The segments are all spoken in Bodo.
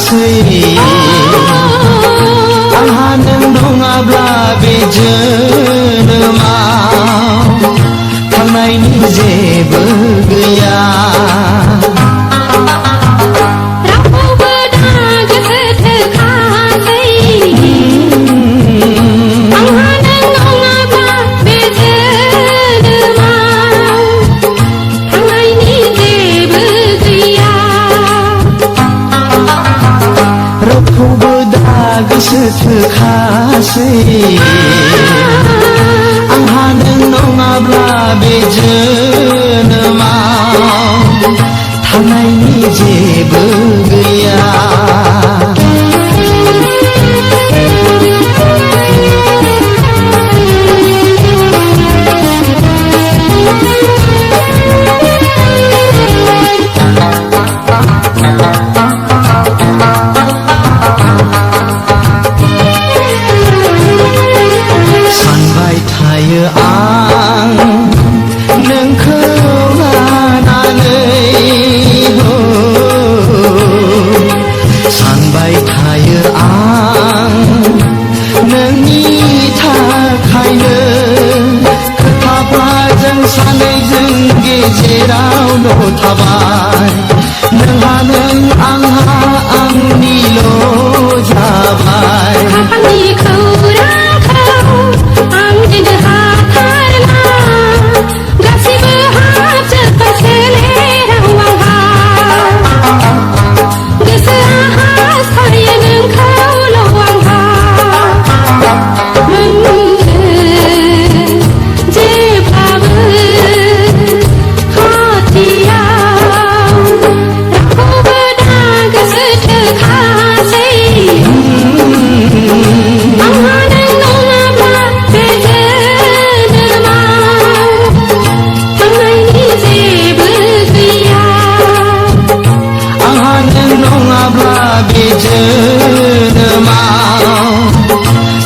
थोखासै आंहा नों दङाब्ला बे जोनोमाव थांनायनि जेबो गैया गोसो थोखासै आंहा नों नङाब्ला बे जोनोमाव थांनायनि जेबो गैया आं नोंखौ लानानै सानबाय थायो आं नोंनि थाखायनो खोथाफ्रा जों सानैजों गेजेरावल' थाबाय नोंहा नों आंहा आंनिल' जाबाय बे जोनोमाव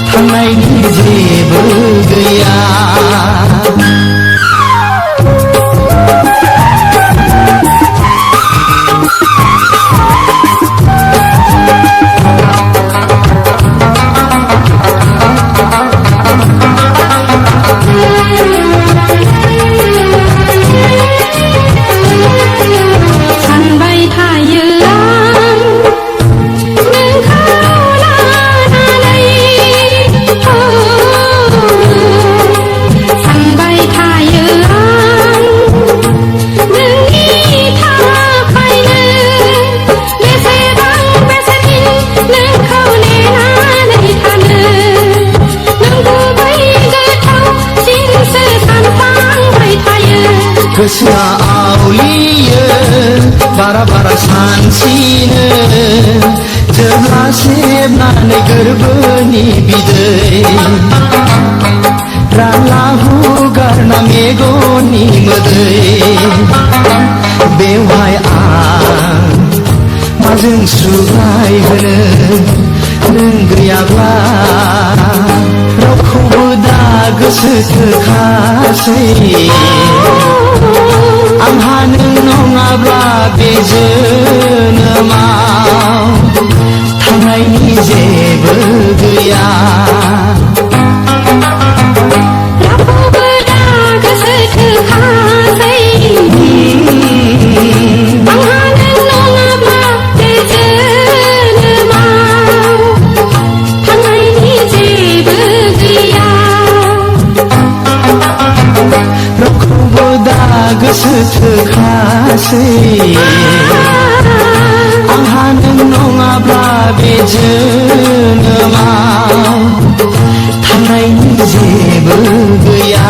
थांनायनि जेबो गैया गोसोआ आवलियो बारा बारा सानसिनो जेब्ला सेबनानै गोरबोनि बिदै रानला हुगारना मेगननि मोदै बेवहाय आं माजों सुग्लाय होनो नों गैयाब्ला रावखौबो दा गोसो थोखासै आंहा नों नङाब्ला बे जोनोमाव थांनायनि जेबो गैया रावखौबो दा गोसो थोखासै आंहा नों नङाब्ला बे जोनोमाव थांनायनि जेबो गैया रावखौबो दा गोसो थोखासै आंहा नों नङाब्ला बे जोनोमाव थांनायनि जेबो गैया।